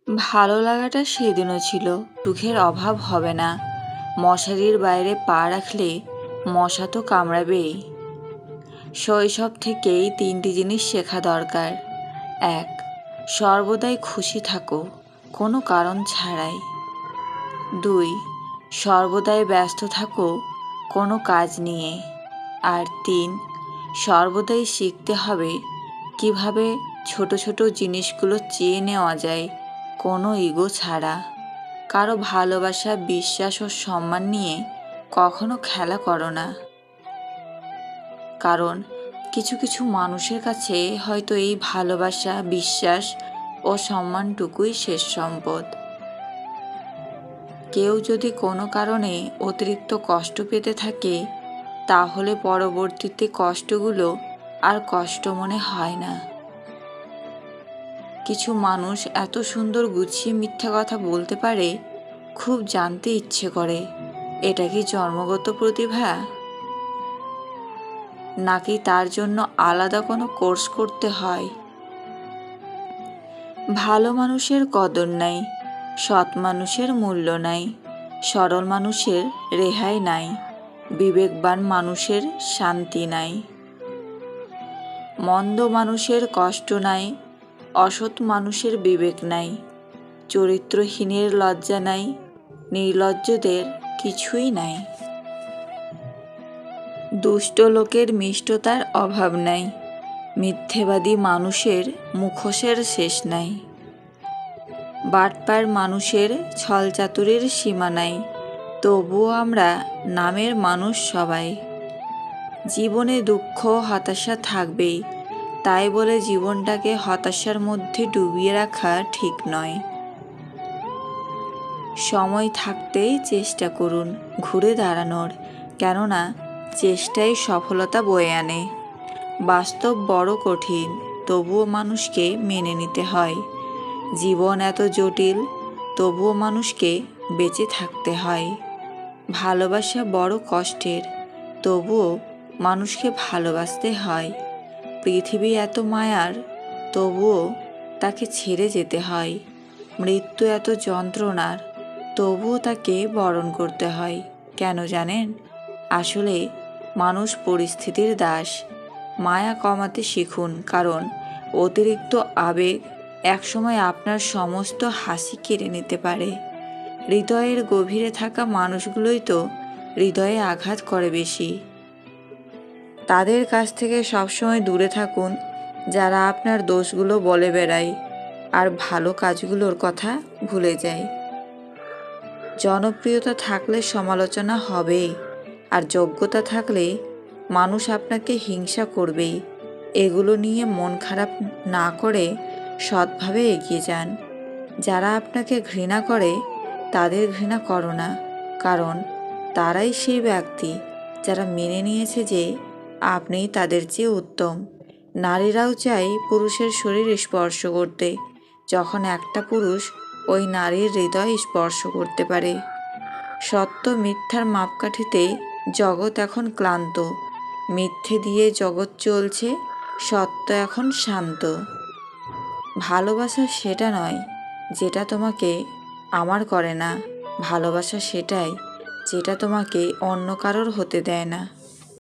ভালো লাগাটা সেদিনও ছিল। সুখের অভাব হবে না। মশারির বাইরে পা রাখলে মশা তো কামড়াবেই। শৈশব থেকেই 3টি জিনিস শেখা দরকার। 1. সর্বদাই খুশি থাকো, কোনো কারণ ছাড়াই। 2. সর্বদাই ব্যস্ত থাকো কোনো কাজ নিয়ে। আর 3. সর্বদাই শিখতে হবে কিভাবে ছোট ছোট জিনিসগুলো চেয়ে নেওয়া যায় কোনো ইগো ছাড়া। কারো ভালোবাসা, বিশ্বাস ও সম্মান নিয়ে কখনো খেলা করো না। কারণ কিছু কিছু মানুষের কাছে হয়তো এই ভালোবাসা, বিশ্বাস ও সম্মানটুকুই শেষ সম্পদ। কেউ যদি কোনো কারণে অতিরিক্ত কষ্ট পেতে থাকে, তাহলে পরবর্তীতে কষ্টগুলো আর কষ্ট মনে হয় না। কিছু মানুষ এত সুন্দর গুছিয়ে মিথ্যা কথা বলতে পারে, খুব জানতে ইচ্ছে করে এটা কি জন্মগত প্রতিভা, নাকি তার জন্য আলাদা কোনো কোর্স করতে হয়। ভালো মানুষের কদর নাই, সৎ মানুষের মূল্য নাই, সরল মানুষের রেহাই নাই, বিবেকবান মানুষের শান্তি নাই। মন্দ মানুষের কষ্ট নাই, অসৎ মানুষের বিবেক নাই, চরিত্রহীনের লজ্জা নাই, নির্লজ্জদের কিছুই নাই। দুষ্ট লোকের মিষ্টতার অভাব নাই, মিথ্যেবাদী মানুষের মুখোশের শেষ নাই, বাটপার মানুষের ছলচাতুরির সীমা নাই, তবুও আমরা নামের মানুষ সবাই। জীবনে দুঃখ, হতাশা থাকবেই, তাই বলে জীবনটাকে হতাশার মধ্যে ডুবিয়ে রাখা ঠিক নয়। সময় থাকতেই চেষ্টা করুন ঘুরে দাঁড়ানোর, কেননা চেষ্টাই সফলতা বয়ে আনে। বাস্তব বড় কঠিন, তবুও মানুষকে মেনে নিতে হয়। জীবন এত জটিল, তবুও মানুষকে বেঁচে থাকতে হয়। ভালোবাসা বড় কষ্টের, তবুও মানুষকে ভালোবাসতে হয়। পৃথিবী এত মায়ার, তবুও তাকে ছেড়ে যেতে হয়। মৃত্যু এত যন্ত্রণার, তবুও তাকে বরণ করতে হয়। কেন জানেন? আসলে মানুষ পরিস্থিতির দাস। মায়া কমাতে শিখুন, কারণ অতিরিক্ত আবেগ একসময় আপনার সমস্ত হাসি কেড়ে নিতে পারে। হৃদয়ের গভীরে থাকা মানুষগুলোই তো হৃদয়ে আঘাত করে বেশি। তাদের কাছ থেকে সবসময় দূরে থাকুন, যারা আপনার দোষগুলো বলে বেড়ায় আর ভালো কাজগুলোর কথা ভুলে যায়। জনপ্রিয়তা থাকলে সমালোচনা হবেই, আর যোগ্যতা থাকলে মানুষ আপনাকে হিংসা করবেই। এগুলো নিয়ে মন খারাপ না করে সৎভাবে এগিয়ে যান। যারা আপনাকে ঘৃণা করে তাদের ঘৃণা করো না, কারণ তারাই সেই ব্যক্তি যারা মেনে নিয়েছে যে আপনি তাদের চেয়ে উত্তম। নারীরাও চায় পুরুষের শরীর স্পর্শ করতে, যখন একটা পুরুষ ওই নারীর হৃদয় স্পর্শ করতে পারে। সত্য মিথ্যার মাপকাঠিতে জগৎ এখন ক্লান্ত। মিথ্যে দিয়ে জগৎ চলছে, সত্য এখন শান্ত। ভালোবাসা সেটা নয় যেটা তোমাকে আমার করে না, ভালোবাসা সেটাই যেটা তোমাকে অন্য কারোর হতে দেয় না।